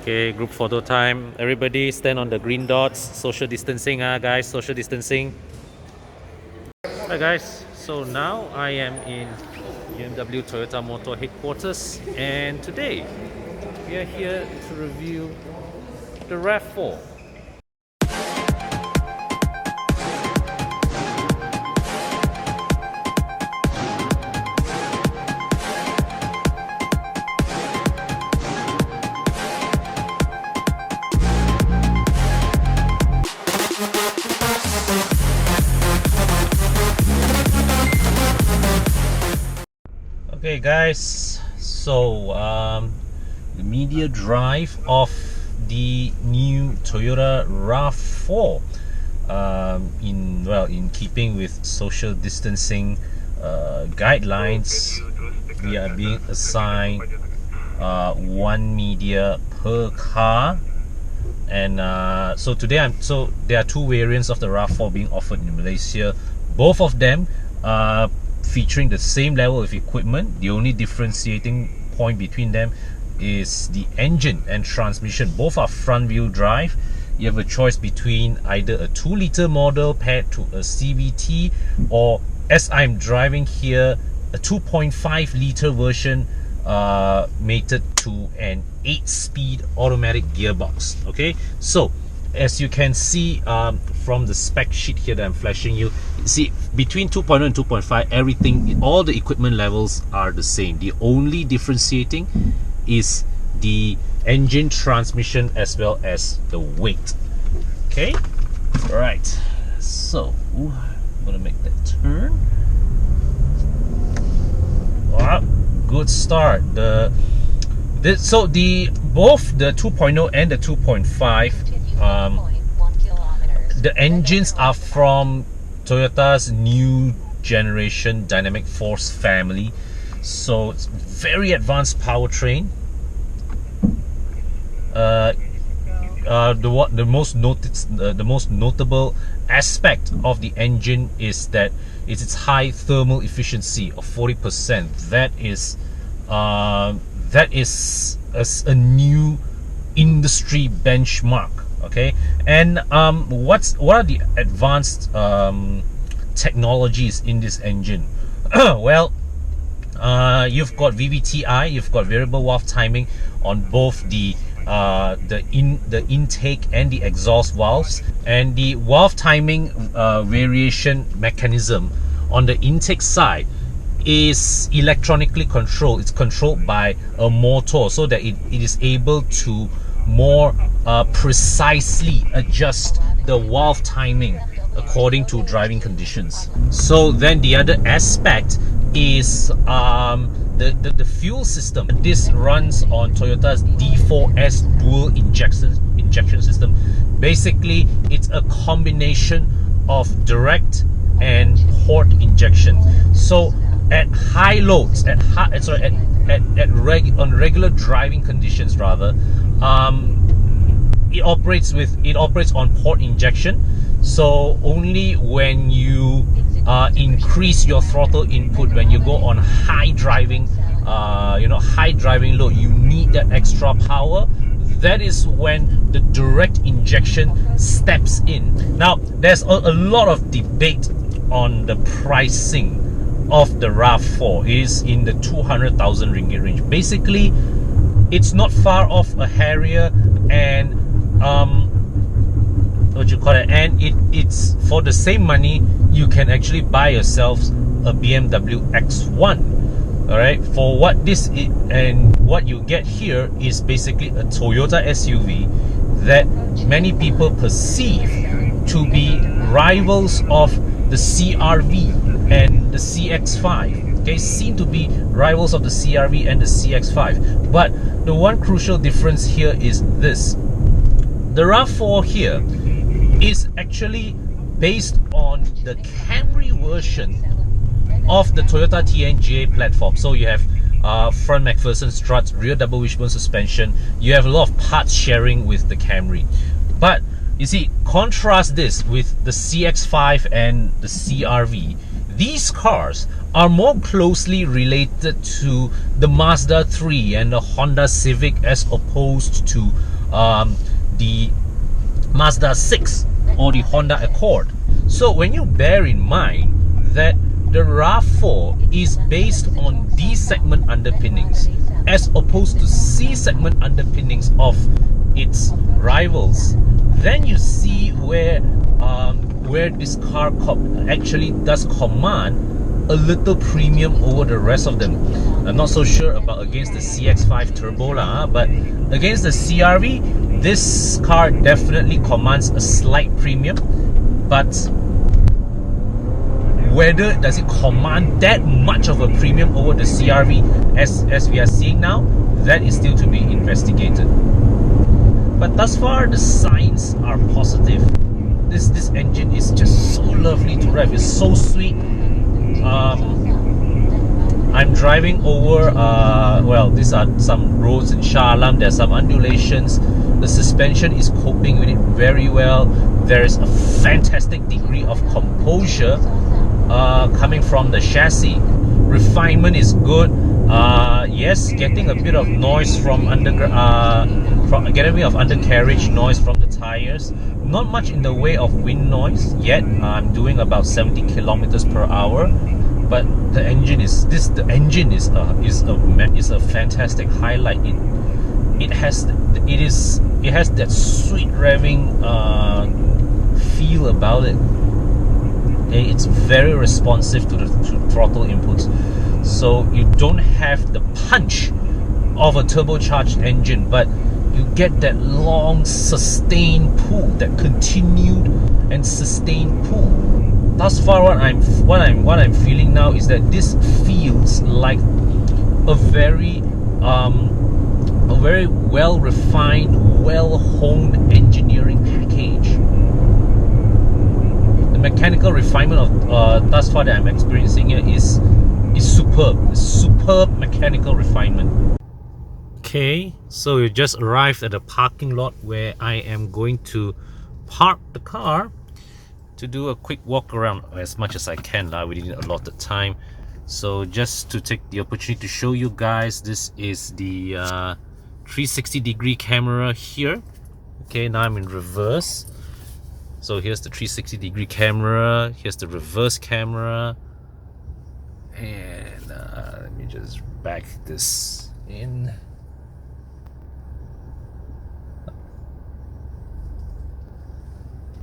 Okay, group photo time. Everybody stand on the green dots. Social distancing, guys. Social distancing. Hi, guys. So now I am in BMW Toyota Motor headquarters, and today we are here to review the RAV4. Okay, guys. So the media drive of the new Toyota RAV4. In keeping with social distancing guidelines, we are being assigned one media per car, and so today there are two variants of the RAV4 being offered in Malaysia. Both of them featuring the same level of equipment. The only differentiating point between them is the engine and transmission. Both are front wheel drive. You have a choice between either a 2-liter model paired to a CVT, or, as I'm driving here, a 2.5-liter version mated to an 8-speed automatic gearbox. Okay, so as you can see from the spec sheet here that I'm flashing you, see between 2.0 and 2.5, everything, all the equipment levels are the same. The only differentiating is the engine, transmission, as well as the weight. Okay, right. So I'm gonna make that turn. Wow, good start. Both the 2.0 and the 2.5, the engines are from Toyota's new generation dynamic force family, so it's very advanced powertrain. The most notable aspect of the engine is that its high thermal efficiency of 40%. That is a new industry benchmark. Okay, and what are the advanced technologies in this engine? Well, you've got VVTi, you've got variable valve timing on both the intake and the exhaust valves, and the valve timing variation mechanism on the intake side is electronically controlled. It's controlled by a motor, so that it is able to more precisely adjust the valve timing according to driving conditions. So then the other aspect is the fuel system. This runs on Toyota's D4S dual injection system. Basically, it's a combination of direct and port injection. So at high loads, on regular driving conditions rather, it operates on port injection. So only when you increase your throttle input, when you go on high driving load, you need that extra power. That is when the direct injection steps in. Now, there's a lot of debate on the pricing of the RAV4. It is in the 200,000 ringgit range. Basically, it's not far off a Harrier, and it's for the same money you can actually buy yourselves a BMW X1. All right, for what this is, and what you get here is basically a Toyota SUV that many people perceive to be rivals of the CR-V and the CX-5. Okay, seem to be rivals of the CR-V and the CX-5. But the one crucial difference here is this: the RAV4 here is actually based on the Camry version of the Toyota TNGA platform. So you have front McPherson struts, rear double wishbone suspension. You have a lot of parts sharing with the Camry. But you see, contrast this with the CX-5 and the CR-V. These cars are more closely related to the Mazda 3 and the Honda Civic as opposed to the Mazda 6 or the Honda Accord. So when you bear in mind that the RAV4 is based on D segment underpinnings as opposed to C segment underpinnings of its rivals, then you see where this car actually does command a little premium over the rest of them. I'm not so sure about against the CX-5 Turbo but against the CR-V, this car definitely commands a slight premium. But whether does it command that much of a premium over the CR-V as we are seeing now, that is still to be investigated. But thus far, the signs are positive. This engine is just so lovely to rev. It's so sweet. I'm driving over, well, these are some roads in Shah Alam. There's some undulations. The suspension is coping with it very well. There is a fantastic degree of composure coming from the chassis. Refinement is good. Yes, getting a bit of noise from getting a bit of undercarriage noise from the tires. Not much in the way of wind noise yet. I'm doing about 70 kilometers per hour. But the engine is a fantastic highlight. It has that sweet revving feel about it. It's very responsive to the throttle inputs, so you don't have the punch of a turbocharged engine, but you get that long sustained pull, that continued and sustained pull. Thus far, what I'm feeling now is that this feels like a very well refined, well honed engineering package. The mechanical refinement of thus far that I'm experiencing here is superb. Superb mechanical refinement. Okay, so we just arrived at a parking lot where I am going to park the car to do a quick walk around as much as I can within a lot of time. So just to take the opportunity to show you guys, this is the 360-degree camera here. Okay, now I'm in reverse. So here's the 360-degree camera, here's the reverse camera, and let me just back this in.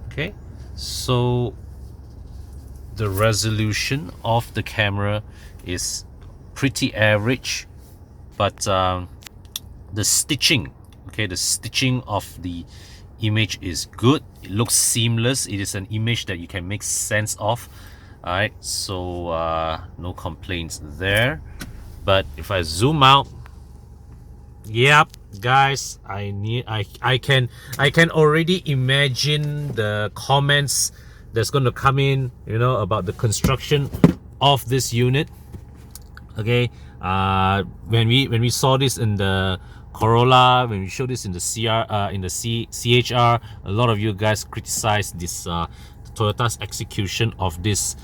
Okay, so the resolution of the camera is pretty average, but the stitching of the image is good. It looks seamless. It is an image that you can make sense of. Alright, so no complaints there. But if I zoom out, yep, guys, I can already imagine the comments that's going to come in, about the construction of this unit. Okay, when we saw this in the Corolla, when we showed this in the CHR, a lot of you guys criticized this Toyota's execution of this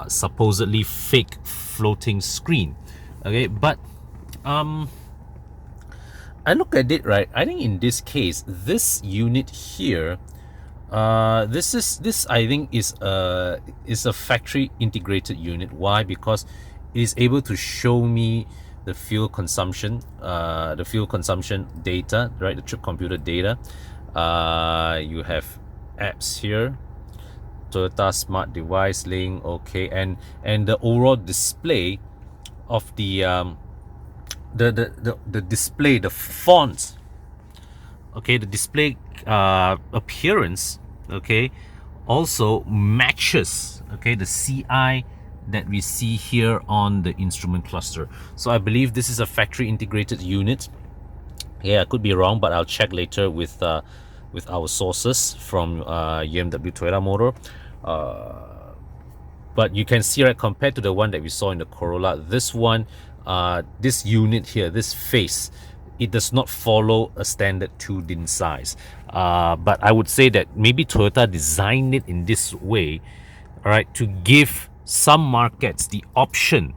supposedly fake floating screen. Okay, but I look at it, right, I think in this case, this unit here, this I think is a factory integrated unit. Why? Because it is able to show me the fuel consumption data, right, the trip computer data. You have apps here, Toyota Smart Device Link, okay, and the overall display of the display, the font, okay, the display appearance, okay, also matches, okay, the CI that we see here on the instrument cluster. So I believe this is a factory integrated unit. Yeah, I could be wrong, but I'll check later with our sources from BMW Toyota Motor. But you can see, right, compared to the one that we saw in the Corolla, this one, this unit here, this face, it does not follow a standard 2-DIN size. But I would say that maybe Toyota designed it in this way, all right, to give some markets the option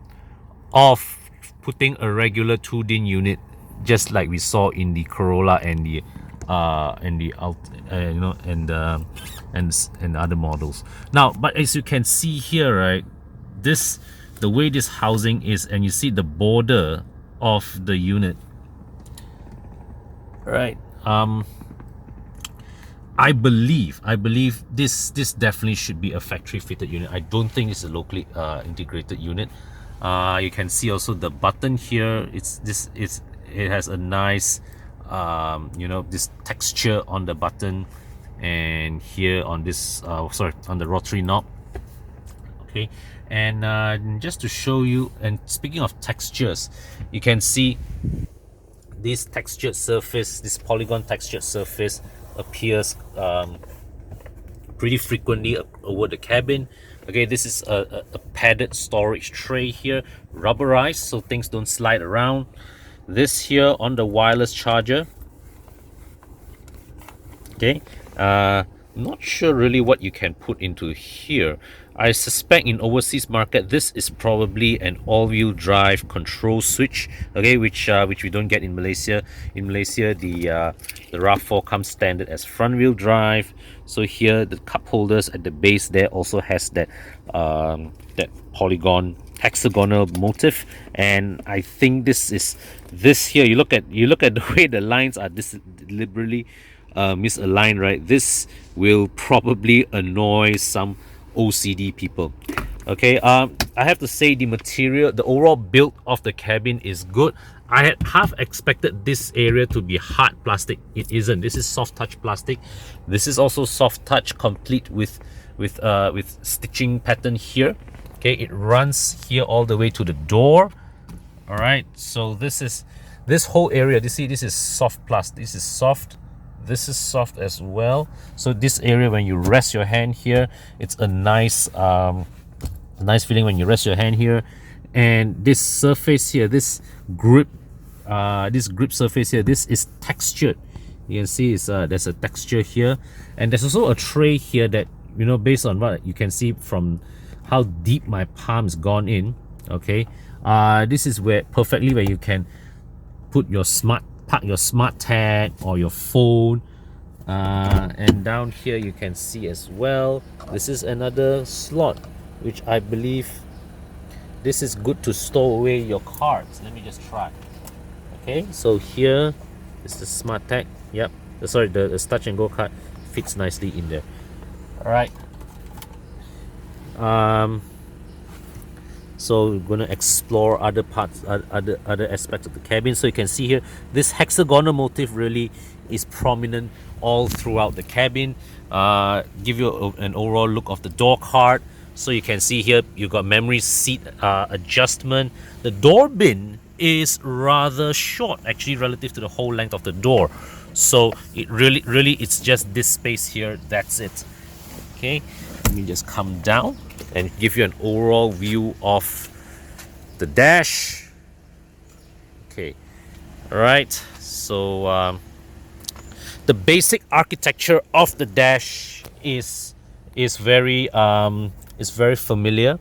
of putting a regular 2-din unit, just like we saw in the Corolla and the you know, and other models. Now, but as you can see here, right, the way this housing is, and you see the border of the unit, right? I believe this definitely should be a factory fitted unit. I don't think it's a locally integrated unit. You can see also the button here. It has a nice you know, this texture on the button, and here on this on the rotary knob. Okay, and just to show you, and speaking of textures, you can see this textured surface, this polygon textured surface appears pretty frequently over the cabin. Okay, this is a padded storage tray here, rubberized, so things don't slide around. This here on the wireless charger. Okay, not sure really what you can put into here. I suspect in overseas market this is probably an all-wheel drive control switch, okay, which we don't get in Malaysia. In Malaysia, the RAV4 comes standard as front-wheel drive. So here the cup holders at the base there also has that that polygon hexagonal motif, and I think this here, you look at the way the lines are deliberately misaligned, right? This will probably annoy some OCD people. Okay, I have to say the material, the overall build of the cabin is good. I had half expected this area to be hard plastic. It isn't. This is soft touch plastic. This is also soft touch, complete with stitching pattern here. Okay, it runs here all the way to the door. All right, so this whole area, you see, this is soft plastic. This is soft. This is soft as well. So this area, when you rest your hand here, it's a nice feeling when you rest your hand here. And this surface here, this grip surface here, this is textured. You can see there's a texture here, and there's also a tray here that, you know, based on what you can see from how deep my palm's gone in. Okay, this is where you can put your park your smart tag or your phone, and down here you can see as well, this is another slot, which I believe this is good to store away your cards. Let me just try. Okay, so here is the smart tag. Yep, sorry, the touch and go card fits nicely in there. All right, so we're going to explore other parts, other aspects of the cabin. So you can see here, this hexagonal motif really is prominent all throughout the cabin. Give you an overall look of the door card. So you can see here, you got memory seat adjustment. The door bin is rather short, actually, relative to the whole length of the door. So it really it's just this space here, that's it. Okay, let me just come down and give you an overall view of the dash. Okay, all right, so the basic architecture of the dash is very familiar.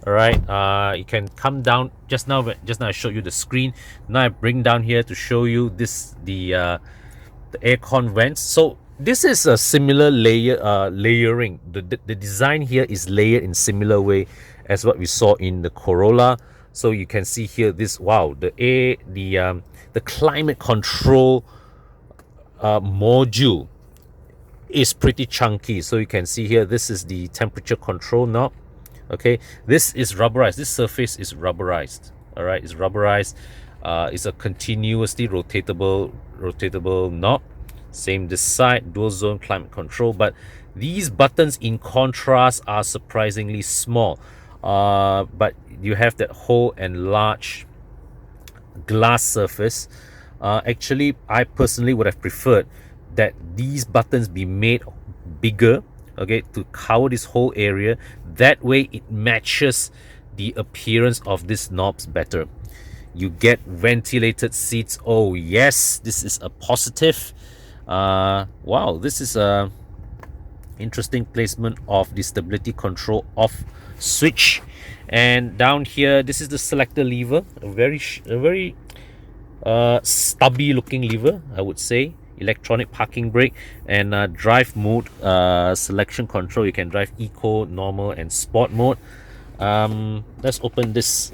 All right, you can come down. Just now I showed you the screen. Now I bring down here to show you the aircon vents. So this is a similar layering. The design here is layered in similar way as what we saw in the Corolla. So you can see here this, wow, the climate control module is pretty chunky. So you can see here, this is the temperature control knob. Okay, this is rubberized. This surface is rubberized. All right, it's rubberized. It's a continuously rotatable knob. Same this side, dual zone climate control. But these buttons, in contrast, are surprisingly small. But you have that whole enlarged glass surface. Actually, I personally would have preferred that these buttons be made bigger, okay, to cover this whole area. That way it matches the appearance of these knobs better. You get ventilated seats. Oh yes, this is a positive. Wow, this is a Interesting placement of the stability control off switch. And down here, this is the selector lever, a very stubby looking lever, I would say. Electronic parking brake, and drive mode selection control. You can drive eco, normal, and sport mode. Let's open this.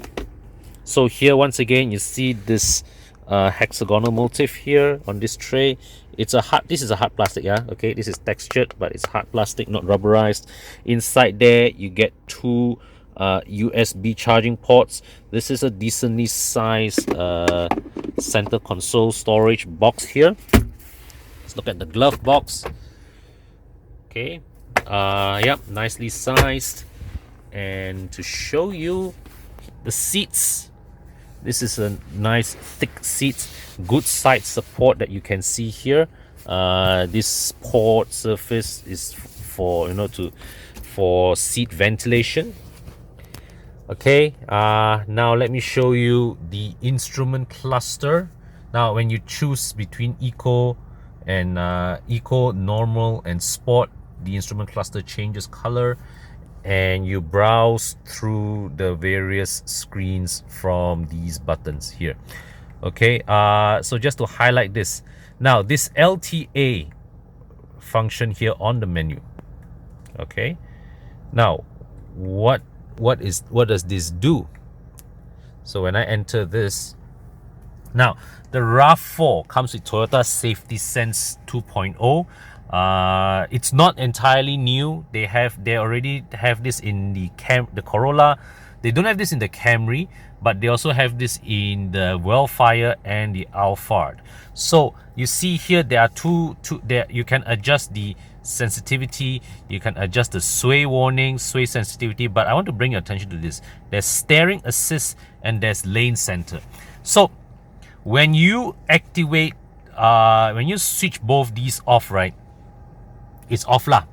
So here, once again, you see this hexagonal motif here on this tray. It's a hard, this is a hard plastic, yeah, okay, this is textured, but it's hard plastic, not rubberized. Inside there you get two USB charging ports. This is a decently sized center console storage box here. Let's look at the glove box. Okay, yep, nicely sized. And to show you the seats, this is a nice thick seat, good side support that you can see here. This port surface is for, you know, for seat ventilation. Okay, now let me show you the instrument cluster. Now when you choose between eco and eco, normal, and sport, the instrument cluster changes color, and you browse through the various screens from these buttons here. Okay, so just to highlight this, now this LTA function here on the menu. Okay, now what does this do? So when I enter this, now the RAV4 comes with Toyota Safety Sense 2.0. It's not entirely new. They already have this in the Corolla. They don't have this in the Camry, but they also have this in the Wellfire and the Alphard. So you see here there are two there. You can adjust the sensitivity, you can adjust the sway warning, sway sensitivity, but I want to bring your attention to this. There's steering assist and there's lane center. So when you activate, when you switch both these off, right, it's off lah.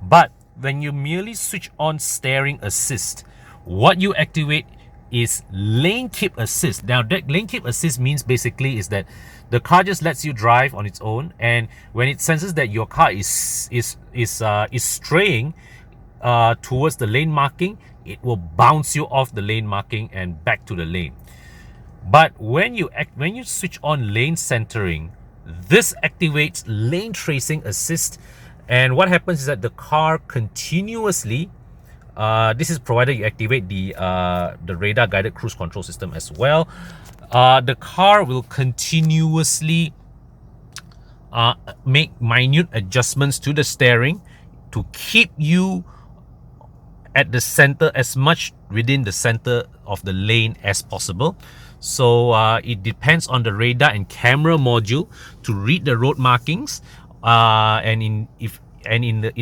But when you merely switch on steering assist, what you activate is lane keep assist. Now that lane keep assist means basically is that the car just lets you drive on its own, and when it senses that your car is straying towards the lane marking, it will bounce you off the lane marking and back to the lane. But when you switch on lane centering, this activates lane tracing assist, and what happens is that the car continuously, this is provided you activate the radar guided cruise control system as well. The car will continuously make minute adjustments to the steering to keep you at the center, as much within the center of the lane as possible. So it depends on the radar and camera module to read the road markings, and in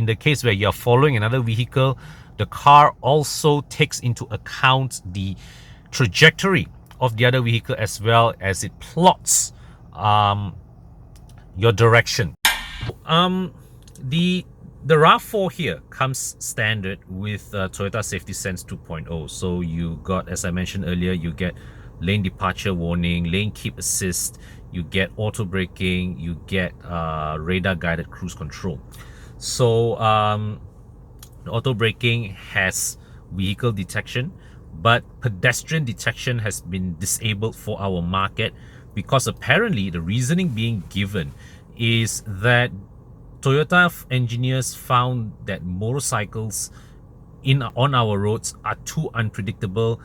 the case where you're following another vehicle, the car also takes into account the trajectory of the other vehicle as well as it plots your direction. The RAV4 here comes standard with Toyota Safety Sense 2.0. So you got, as I mentioned earlier, you get lane departure warning, lane keep assist, you get auto braking, you get radar guided cruise control. So the auto braking has vehicle detection, but pedestrian detection has been disabled for our market, because apparently the reasoning being given is that Toyota engineers found that motorcycles on our roads are too unpredictable.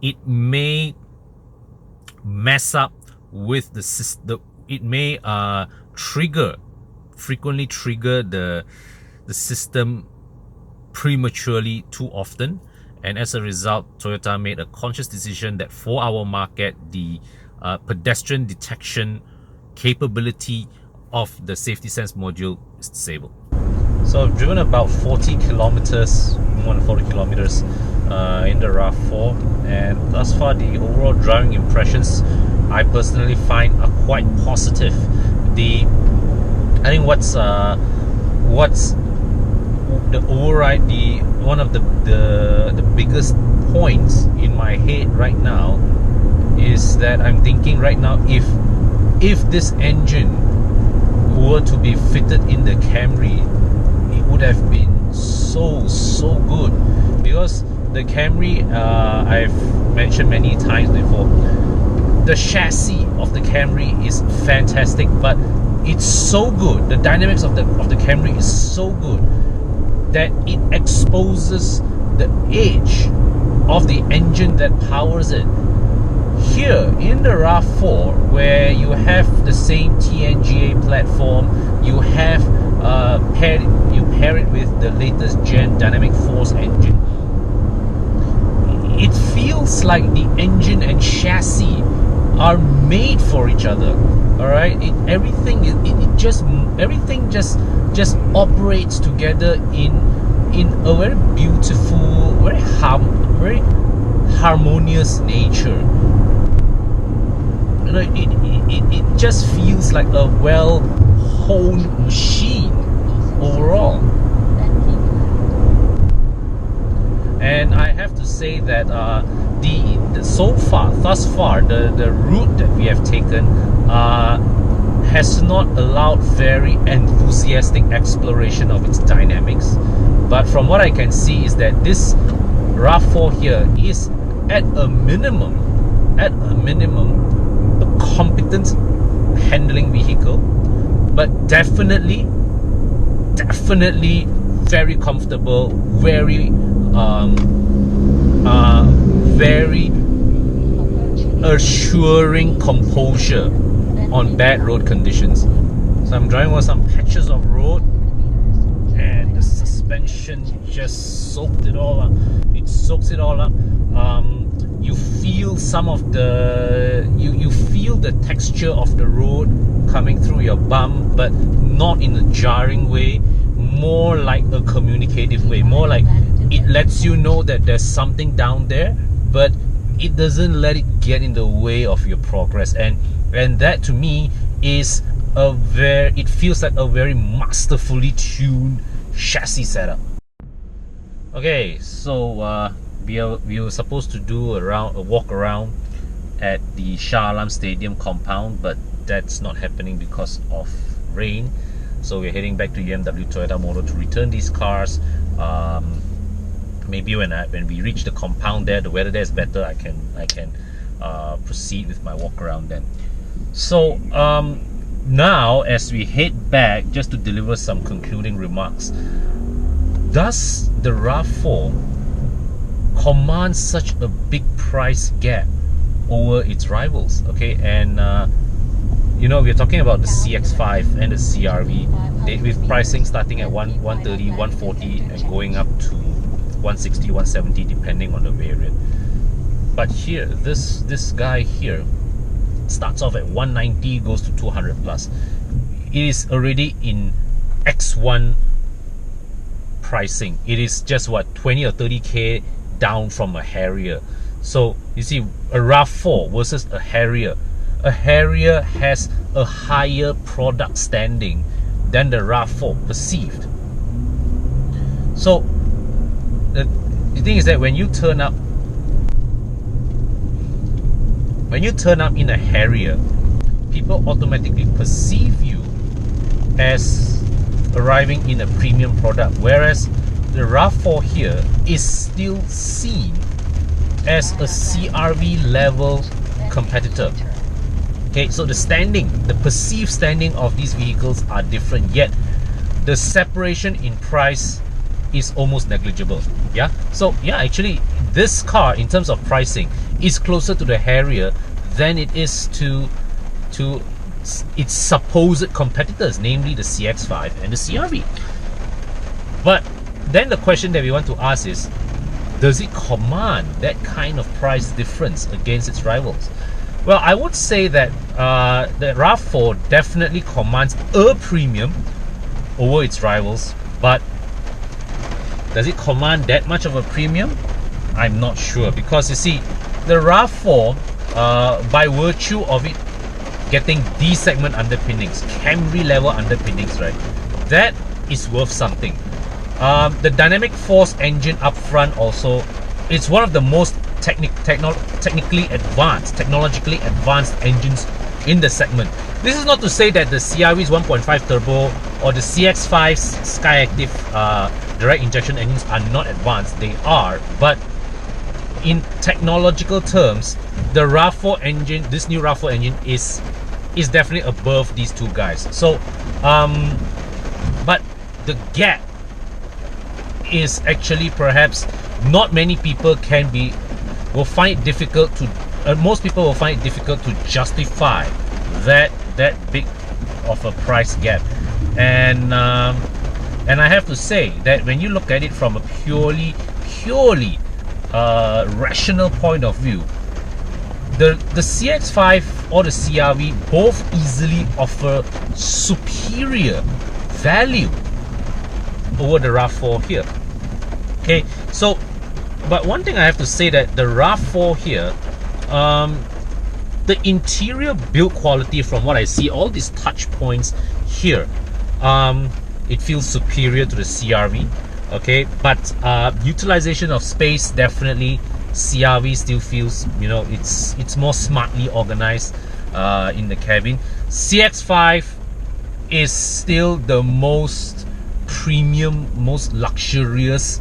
It may mess up with the system. It may frequently trigger the system prematurely too often, and as a result, Toyota made a conscious decision that for our market, the pedestrian detection capability of the safety sense module is disabled. So I've driven about 40 kilometers, more than 40 kilometers in the RAV4, and thus far the overall driving impressions I personally find are quite positive. I think what's the override, one of the biggest points in my head right now is that I'm thinking right now, if this engine were to be fitted in the Camry, would have been so good, because the Camry, I've mentioned many times before, the chassis of the Camry is fantastic, but it's so good, the dynamics of the Camry is so good that it exposes the age of the engine that powers it. Here in the RAV4, where you have the same TNGA platform, you have pair it with the latest gen dynamic force engine, it feels like the engine and chassis are made for each other. All right, everything just operates together in a very beautiful, very harmonious nature. You know, it just feels like a well-honed machine overall. And I have to say that thus far, the route that we have taken has not allowed very enthusiastic exploration of its dynamics. But from what I can see is that this RAV4 here is at a minimum, a competent handling vehicle, but definitely very comfortable, very assuring composure on bad road conditions. So I'm driving on some patches of road, and the suspension just soaked it all up. It soaks it all up. You feel some of the you feel the texture of the road coming through your bum, but not in a jarring way, more like a communicative way, more like it lets you know that there's something down there, but it doesn't let it get in the way of your progress. And that to me is it feels like a very masterfully tuned chassis setup. Okay, so we were supposed to do a walk around at the Shah Alam Stadium compound, but that's not happening because of rain. So we're heading back to UMW Toyota Motor to return these cars. Maybe when we reach the compound there, the weather there is better, I can proceed with my walk around then. So now as we head back, just to deliver some concluding remarks, does the RAV4 command such a big price gap over its rivals? Okay, and you know, we're talking about the CX-5 and the CR-V, with pricing starting at 130, 140 and going up to 160, 170 depending on the variant. But here, this guy here starts off at 190, goes to 200 plus. It is already in X1 pricing. It is just what, 20 or 30k down from a Harrier. So you see, a RAV4 versus a Harrier. A Harrier has a higher product standing than the RAV4 perceived. So the thing is that when you turn up in a Harrier, people automatically perceive you as arriving in a premium product, whereas the RAV4 here is still seen as a CR-V level competitor. Okay, so the perceived standing of these vehicles are different, yet the separation in price is almost negligible. Yeah, so yeah, actually this car in terms of pricing is closer to the Harrier than it is to its supposed competitors, namely the CX-5 and the CR-V. But then the question that we want to ask is, does it command that kind of price difference against its rivals? Well, I would say that the RAV4 definitely commands a premium over its rivals, but does it command that much of a premium? I'm not sure, because you see, the RAV4, by virtue of it getting D-segment underpinnings, Camry level underpinnings, right, that is worth something. The dynamic force engine up front also, it's one of the most technically advanced engines in the segment. This is not to say that the CR-V's 1.5 turbo or the CX-5 Skyactiv direct injection engines are not advanced. They are, but in technological terms, the RAV4 engine, this new RAV4 engine is definitely above these two guys. So, but the gap is actually perhaps not many people will find it difficult to. Most people will find it difficult to justify that big of a price gap, and I have to say that when you look at it from a purely rational point of view, the CX-5 or the CR-V both easily offer superior value over the RAV4 here. Okay, so but one thing I have to say, that the RAV4 here, the interior build quality, from what I see, all these touch points here, it feels superior to the CR-V. Okay, but utilization of space, definitely CR-V still feels, you know, it's more smartly organized in the cabin. CX-5 is still the most premium, most luxurious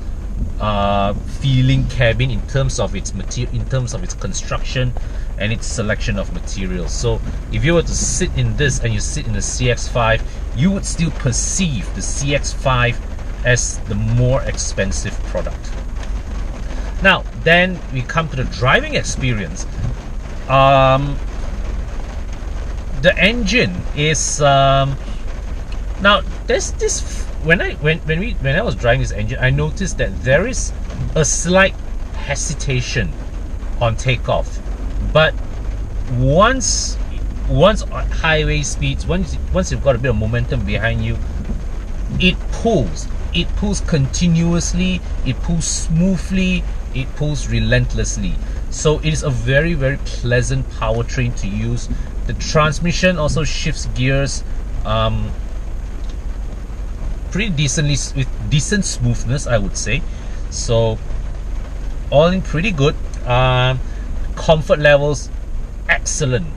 feeling cabin in terms of its material, in terms of its construction and its selection of materials. So if you were to sit in this and you sit in the CX-5, you would still perceive the CX-5 as the more expensive product. Now then we come to the driving experience. The engine is now there's this, when I was driving this engine, I noticed that there is a slight hesitation on takeoff, but once at highway speeds, once you've got a bit of momentum behind you, it pulls continuously, it pulls smoothly, it pulls relentlessly. So it is a very, very pleasant powertrain to use. The transmission also shifts gears pretty decently, with decent smoothness, I would say. So all in pretty good. Comfort levels excellent.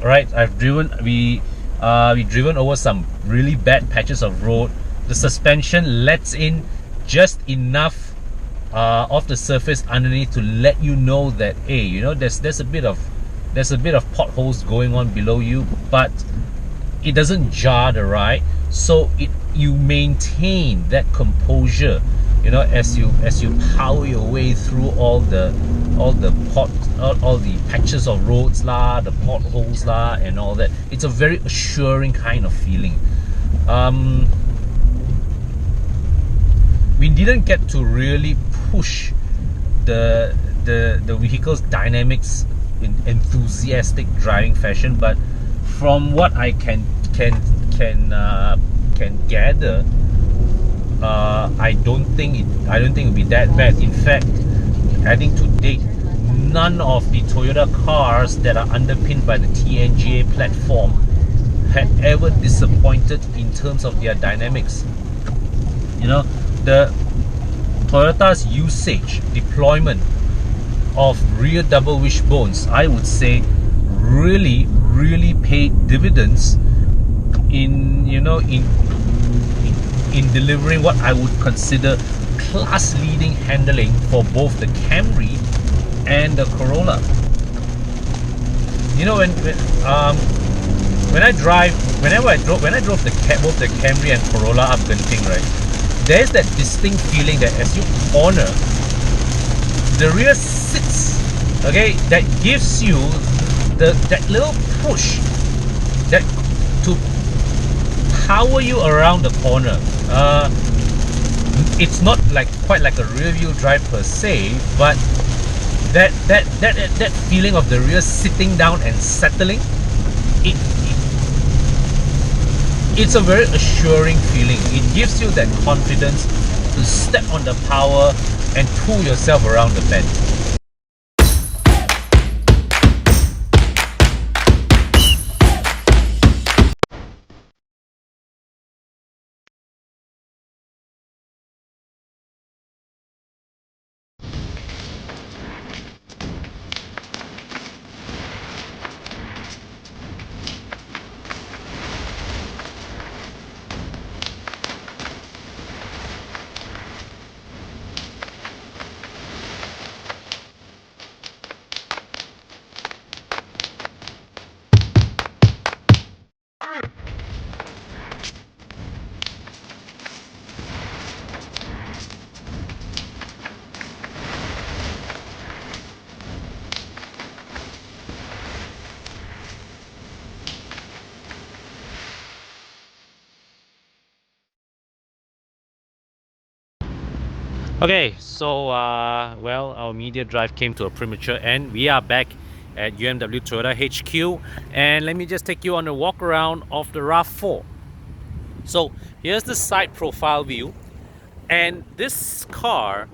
Right, we've driven over some really bad patches of road. The suspension lets in just enough of the surface underneath to let you know that, hey, you know, there's a bit of potholes going on below you, but it doesn't jar the ride. So you maintain that composure, you know, as you power your way through all the patches of roads lah, the potholes lah, and all that. It's a very assuring kind of feeling. We didn't get to really push the vehicle's dynamics in enthusiastic driving fashion, but from what I can gather, I don't think it'll be that bad. In fact, I think to date, none of the Toyota cars that are underpinned by the TNGA platform had ever disappointed in terms of their dynamics. You know, the Toyota's usage, deployment of rear double wishbones, I would say, really paid dividends in, you know, in delivering what I would consider class-leading handling for both the Camry and the Corolla. You know, whenever I drove both the Camry and Corolla up Genting, right, there's that distinct feeling that as you corner, the rear sits, okay, that gives you that little push that to power you around the corner. It's not quite like a rear view drive per se, but that feeling of the rear sitting down and settling, it's a very assuring feeling. It gives you that confidence to step on the power and pull yourself around the bend. Okay, so well, our media drive came to a premature end. We are back at UMW Toyota HQ, and let me just take you on a walk around of the RAV4. So here's the side profile view, and this car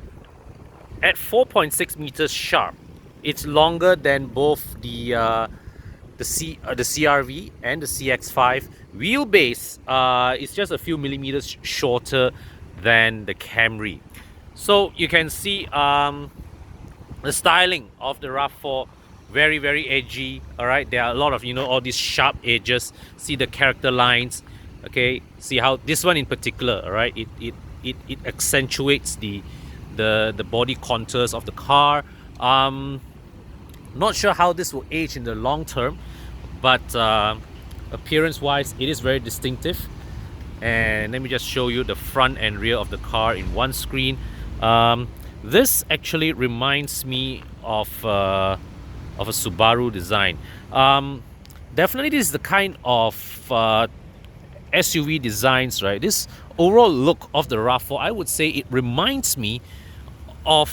at 4.6 meters sharp, it's longer than both the CRV and the CX5. Wheelbase is just a few millimeters shorter than the Camry. So you can see the styling of the RAV4, very, very edgy. All right, there are a lot of, all these sharp edges. See the character lines. Okay, see how this one in particular, all right, it accentuates the body contours of the car. Not sure how this will age in the long term, but appearance wise it is very distinctive. And let me just show you the front and rear of the car in one screen. This actually reminds me of a Subaru design. Definitely this is the kind of SUV designs, right? This overall look of the RAV4, I would say it reminds me of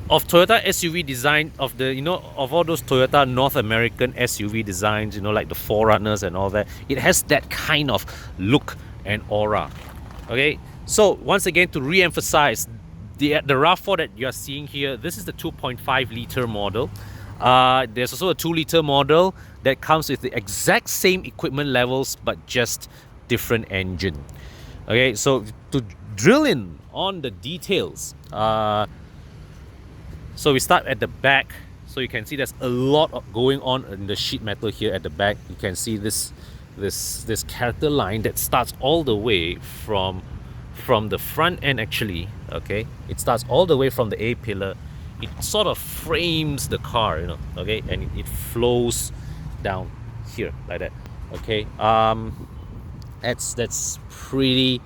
Toyota SUV design, of the of all those Toyota North American SUV designs, like the 4Runners and all that. It has that kind of look and aura. Okay, so once again, to re-emphasize, the RAV4 that you are seeing here, this is the 2.5 liter model. There's also a 2 liter model that comes with the exact same equipment levels but just different engine. Okay, so to drill in on the details, so we start at the back. So you can see there's a lot of going on in the sheet metal here at the back. You can see this character line that starts all the way from the front end actually. Okay, it starts all the way from the A pillar. It sort of frames the car, okay, and it flows down here like that. Okay, that's pretty.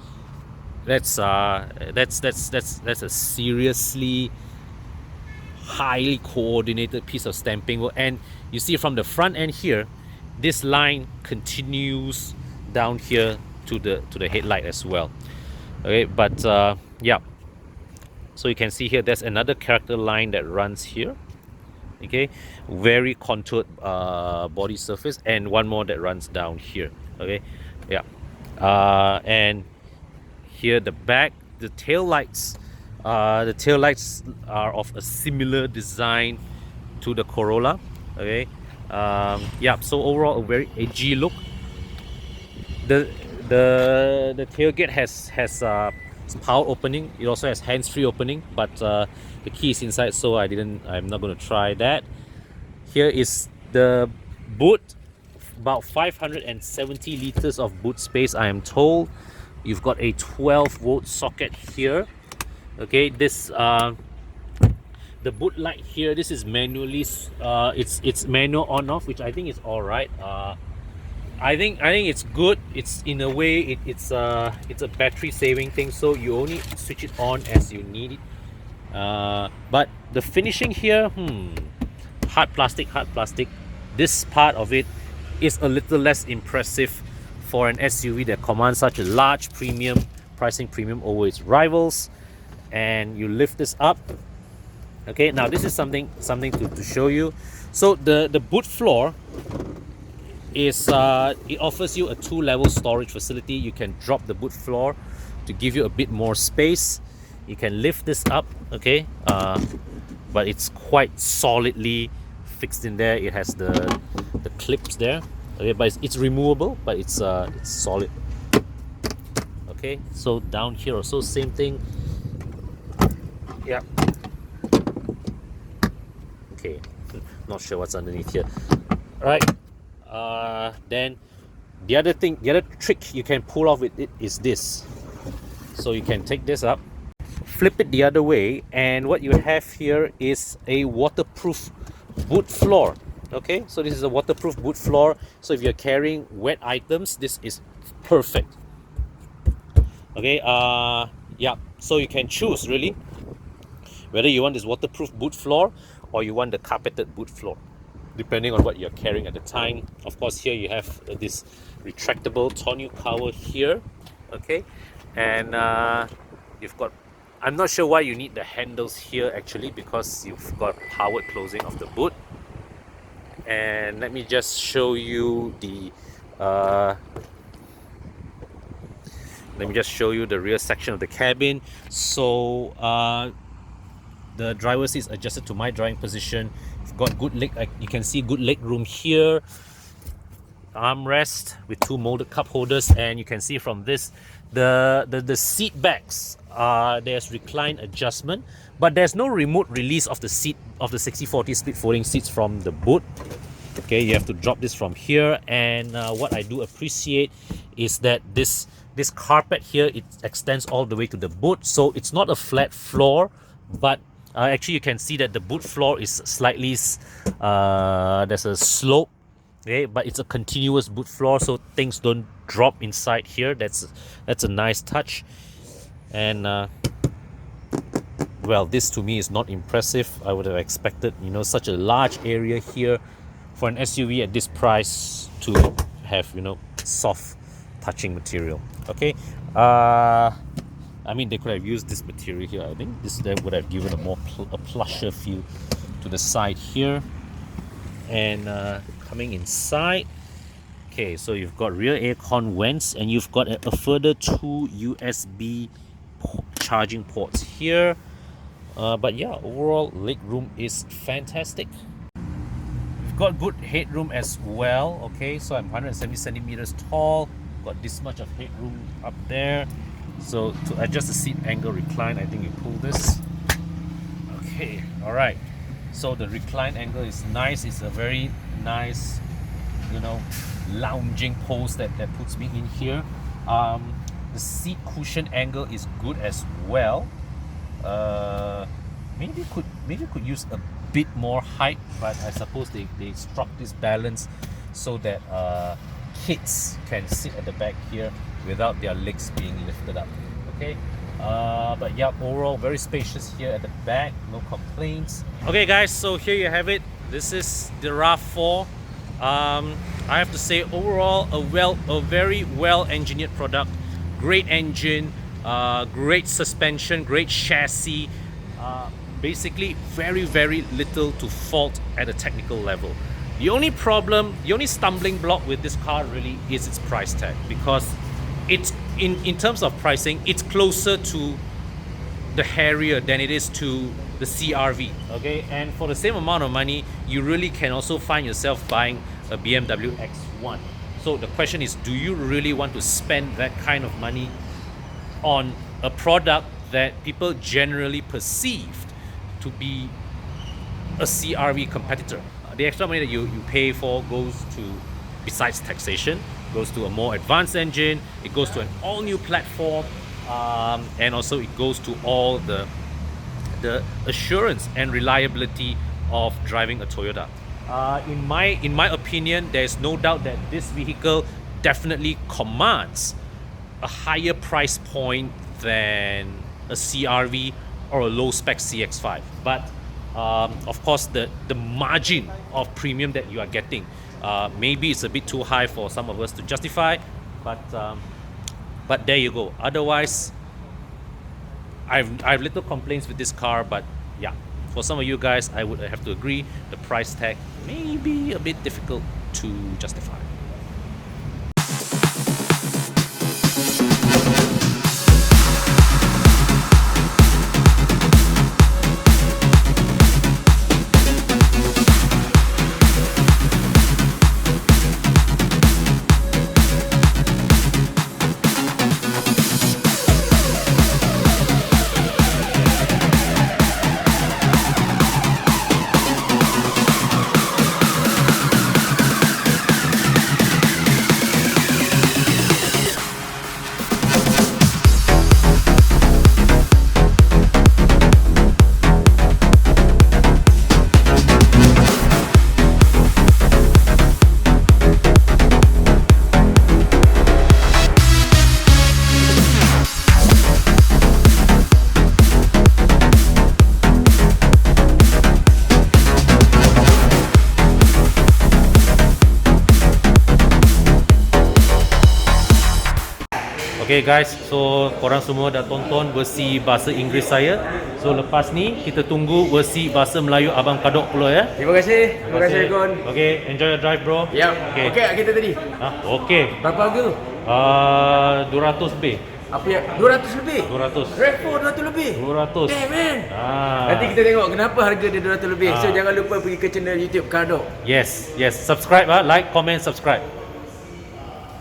That's a seriously highly coordinated piece of stamping work. And you see from the front end here, this line continues down here to the headlight as well. Okay, but yeah, so you can see here there's another character line that runs here. Okay, very contoured body surface, and one more that runs down here. Okay, yeah, and here the back, the tail lights. The tail lights are of a similar design to the Corolla. Okay, yeah. So overall, a very edgy look. The tailgate has power opening. It also has hands-free opening, but the key is inside, so I'm not going to try that. Here is the boot. About 570 liters of boot space, I am told. You've got a 12-volt socket here. Okay, this the boot light here, this is manually it's manual on off, which I think is all right. I think it's good. It's in a way it's a battery saving thing, so you only switch it on as you need it. But the finishing here, hard plastic. This part of it is a little less impressive for an SUV that commands such a large pricing premium over its rivals. And you lift this up. Okay, now this is something to show you. So the boot floor is it offers you a 2-level storage facility. You can drop the boot floor to give you a bit more space. You can lift this up, okay, but it's quite solidly fixed in there. It has the clips there, okay, but it's removable, but it's solid. Okay, so down here also same thing. Yeah. Okay, not sure what's underneath here. All right. Then the other trick you can pull off with it is this. So you can take this up, flip it the other way, and what you have here is a waterproof boot floor. Okay, so this is a waterproof boot floor. So if you're carrying wet items, this is perfect. Okay. Yeah. So you can choose really whether you want this waterproof boot floor or you want the carpeted boot floor, depending on what you're carrying at the time. Of course, here you have this retractable tonneau cover here. Okay, and You've got, I'm not sure why you need the handles here actually, because you've got powered closing of the boot. And let me just show you the rear section of the cabin. So the driver's seat is adjusted to my driving position. You've got good leg, you can see good leg room here. Armrest with two molded cup holders, and you can see from this the seat backs, there's recline adjustment, but there's no remote release of the seat of the 60/40 split folding seats from the boot. Okay, you have to drop this from here. And what I do appreciate is that this carpet here, it extends all the way to the boot, so it's not a flat floor, but actually you can see that the boot floor is slightly there's a slope. Okay, but it's a continuous boot floor, so things don't drop inside here. That's a nice touch. And well, this to me is not impressive. I would have expected, you know, such a large area here for an SUV at this price to have, you know, soft touching material. Okay, I mean, they could have used this material here. I think this would have given a more a plusher feel to the side here. And coming inside, okay, so you've got rear aircon vents, and you've got a further two USB charging ports here. But yeah, overall leg room is fantastic. We've got good headroom as well. Okay, so I'm 170 centimeters tall, got this much of headroom up there. So to adjust the seat angle recline, I think you pull this. Okay, all right. So the recline angle is nice. It's a very nice, you know, lounging pose that puts me in here. The seat cushion angle is good as well. Maybe could use a bit more height, but I suppose they struck this balance so that kids can sit at the back here without their legs being lifted up. Okay. But yeah, overall very spacious here at the back, no complaints. Okay guys, so here you have it. This is the RAV4. I have to say, overall a very well engineered product. Great engine, great suspension, great chassis. Basically very little to fault at a technical level. The only problem, the only stumbling block with this car really is its price tag, because it's in terms of pricing, it's closer to the Harrier than it is to the CR-V. Okay, and for the same amount of money, you really can also find yourself buying a BMW X1. So the question is, do you really want to spend that kind of money on a product that people generally perceived to be a CR-V competitor? The extra money that you pay for goes to, besides taxation, goes to a more advanced engine, it goes to an all-new platform, and also it goes to all the assurance and reliability of driving a Toyota. In my opinion, there's no doubt that this vehicle definitely commands a higher price point than a CR-V or a low-spec CX-5. But of course, the margin of premium that you are getting, maybe it's a bit too high for some of us to justify, but there you go. Otherwise, I've little complaints with this car, but yeah, for some of you guys, I would have to agree, the price tag may be a bit difficult to justify. Okay guys, so korang semua dah tonton versi bahasa Inggeris saya. So lepas ni kita tunggu versi bahasa Melayu Abang Kadok pula ya. Terima kasih. Terima kasih Kon. Okay, enjoy your drive bro. Ya. Okay. Okey kita tadi. Okay. Berapa harga tu? 200 lebih. Apa ya? 200 lebih? 200. RAV4 200 lebih? 200. Damn man. Nanti kita tengok kenapa harga dia 200 lebih. So jangan lupa pergi ke channel YouTube Kadok. Yes, subscribe like, comment, subscribe.